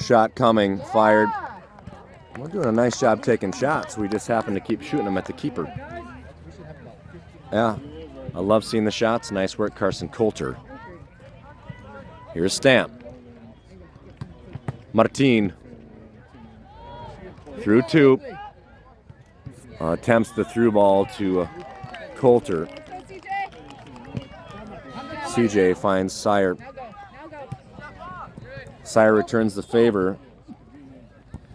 Shot coming, fired. We're doing a nice job taking shots. We just happen to keep shooting them at the keeper. Yeah, I love seeing the shots. Nice work, Carson Coulter. Here's Stamp. Martine. Through two. Attempts the through ball to Coulter. CJ finds Sire. Sire returns the favor.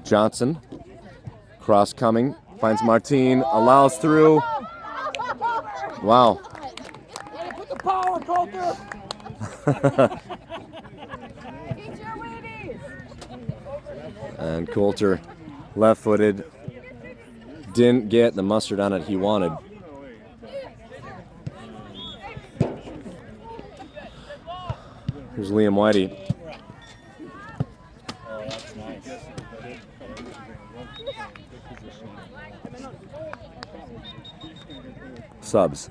Johnson. Cross coming. Finds Martine. Allows through. Wow. Put the power, Coulter. And Coulter, left-footed, didn't get the mustard on it he wanted. Here's Liam Whitey. Subs.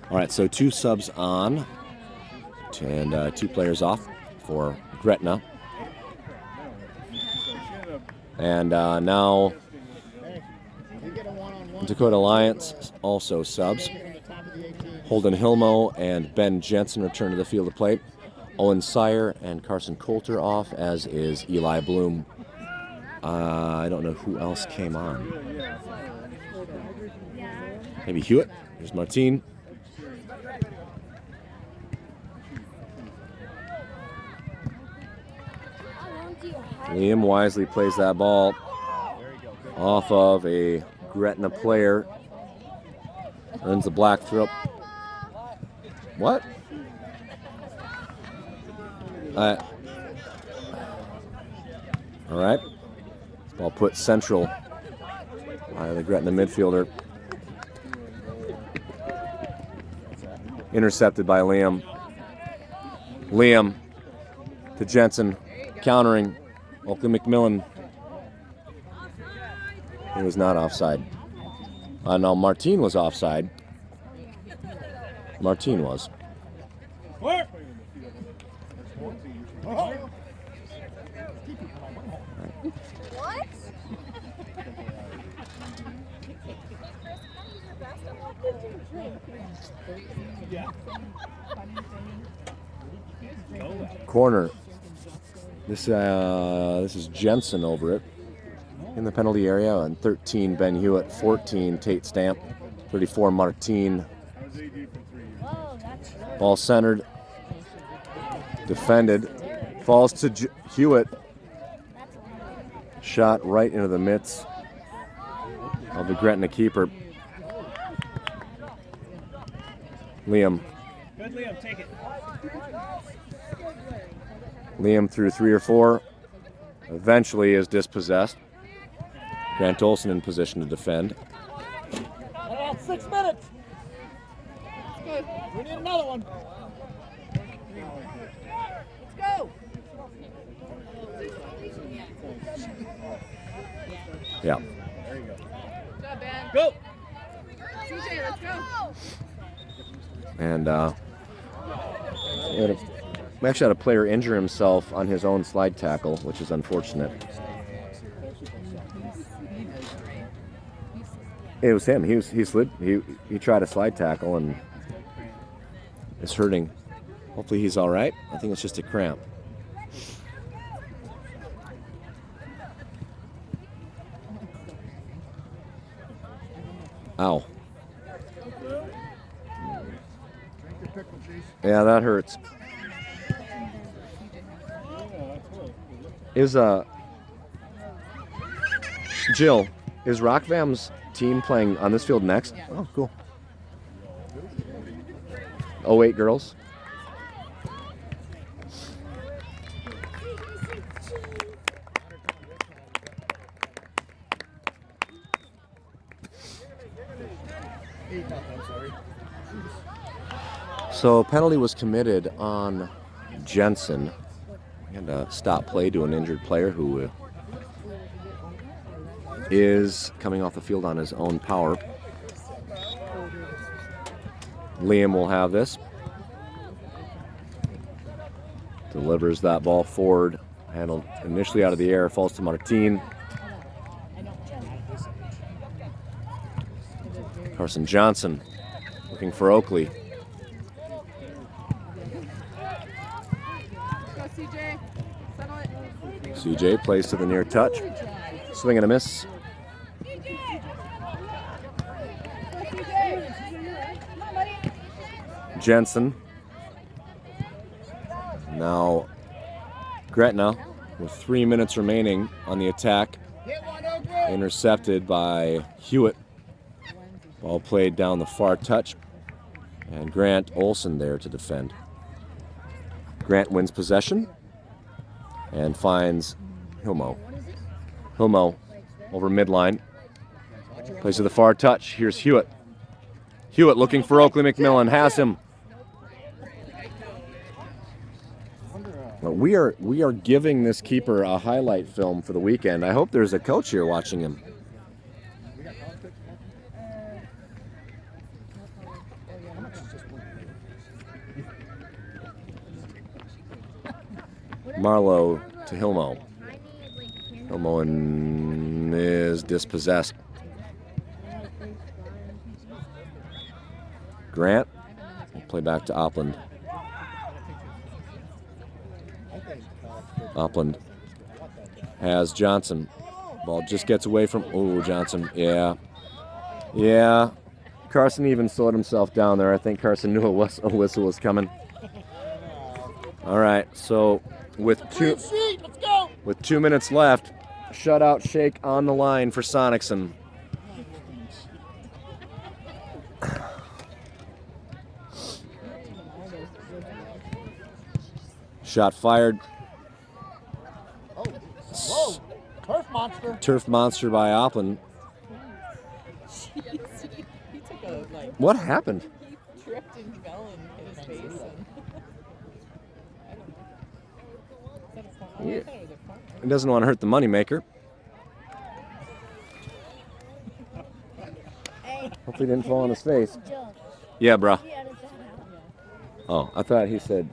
All right, so two subs on and two players off for Gretna. And now Dakota Alliance also subs. Holden Hilmo and Ben Jensen return to the field of play. Owen Sire and Carson Coulter off, as is Eli Bloom. I don't know who else came on. Maybe Hewitt. There's Martine. Liam wisely plays that ball off of a Gretna player. Earns the black throw. What? All right. Ball put central by the Gretna midfielder. Intercepted by Liam. Liam to Jensen. Countering. Oakley McMillan. He was not offside. No, Martine was offside. Martine was. What? Corner. This is Jensen over it in the penalty area. On 13, Ben Hewitt. 14, Tate Stamp. 34, Martine. Ball centered. Defended. Falls to Hewitt. Shot right into the mitts of the Gretna keeper. Liam. Good, Liam, take it. Liam through 3 or 4. Eventually is dispossessed. Grant Olson in position to defend. About 6 minutes. Good. We need another one. Let's go. Yeah. Go. CJ, let's go. And we actually had a player injure himself on his own slide tackle, which is unfortunate. It was him. He slid. He tried a slide tackle and is hurting. Hopefully he's all right. I think it's just a cramp. Ow. Yeah, that hurts. Jill, is Rockvam's team playing on this field next? Oh, cool. 08 girls. So penalty was committed on Jensen. And a stop play to an injured player who is coming off the field on his own power. Liam will have this. Delivers that ball forward. Handled initially out of the air. Falls to Martine. Carson Johnson looking for Oakley. CJ plays to the near touch. Swing and a miss. Jensen. Now Gretna with 3 minutes remaining on the attack. Intercepted by Hewitt. Ball played down the far touch. And Grant Olson there to defend. Grant wins possession and finds Hilmo. Hilmo over midline. Plays to the far touch. Here's Hewitt. Hewitt looking for Oakley McMillan. Has him. Well, we are giving this keeper a highlight film for the weekend. I hope there's a coach here watching him. Marlowe to Hilmo. Hilmo is dispossessed. Grant will play back to Opland. Opland has Johnson. Ball just gets away from, Johnson. Yeah. Carson even slowed himself down there. I think Carson knew a whistle was coming. All right, so with 2 minutes left, shutout shake on the line for Sonicson. Shot fired. Turf monster. Turf monster by Opland. He took a, What happened? he tripped and fell and hit his face. And Yeah. He doesn't want to hurt the moneymaker. Hopefully he didn't fall on his face. Yeah, bruh. Oh, I thought he said,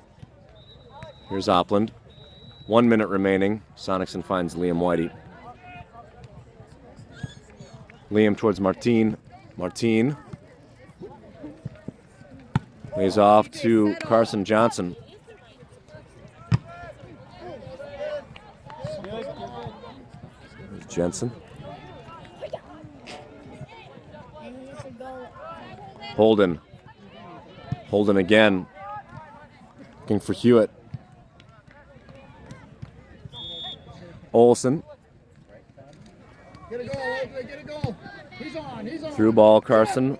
here's Opland. 1 minute remaining. Sonicson finds Liam Whitey. Liam towards Martine. Martine Lays off to Carson Johnson. There's Jensen. Holden. Holden again. Looking for Hewitt. Olsen. Get a goal, Oakley, get a goal. He's on. Through ball, Carson.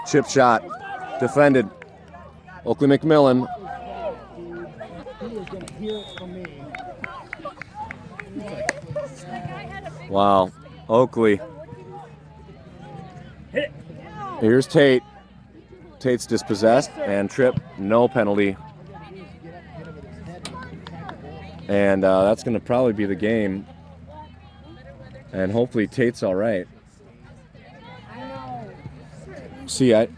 Chip shot. Defended. Oakley McMillan. He is going to hear it from me. Wow. Oakley. Here's Tate. Tate's dispossessed and trip. No penalty. And that's going to probably be the game. And hopefully Tate's all right. See, I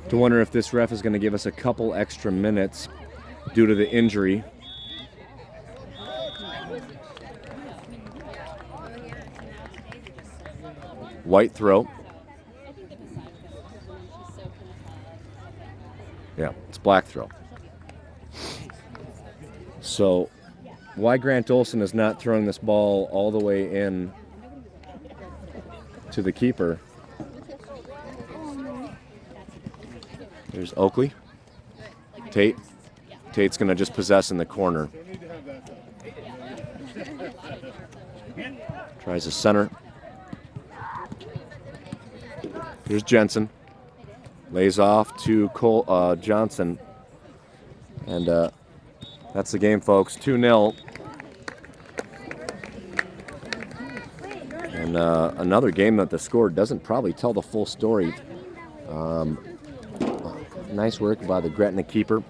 to wonder if this ref is going to give us a couple extra minutes due to the injury. White throw. Yeah, it's black throw. So why Grant Olsen is not throwing this ball all the way in to the keeper. There's Oakley. Tate. Tate's going to just possess in the corner. Tries a center. Here's Jensen. Lays off to Johnson. And that's the game, folks. 2-0. And another game that the score doesn't probably tell the full story. Nice work by the Gretna keeper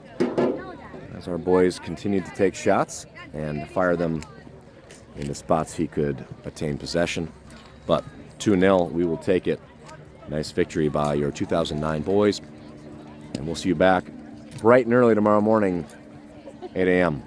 as our boys continued to take shots and fire them in the spots he could attain possession. But 2-0, we will take it. Nice victory by your 2009 boys. And we'll see you back bright and early tomorrow morning, 8 a.m.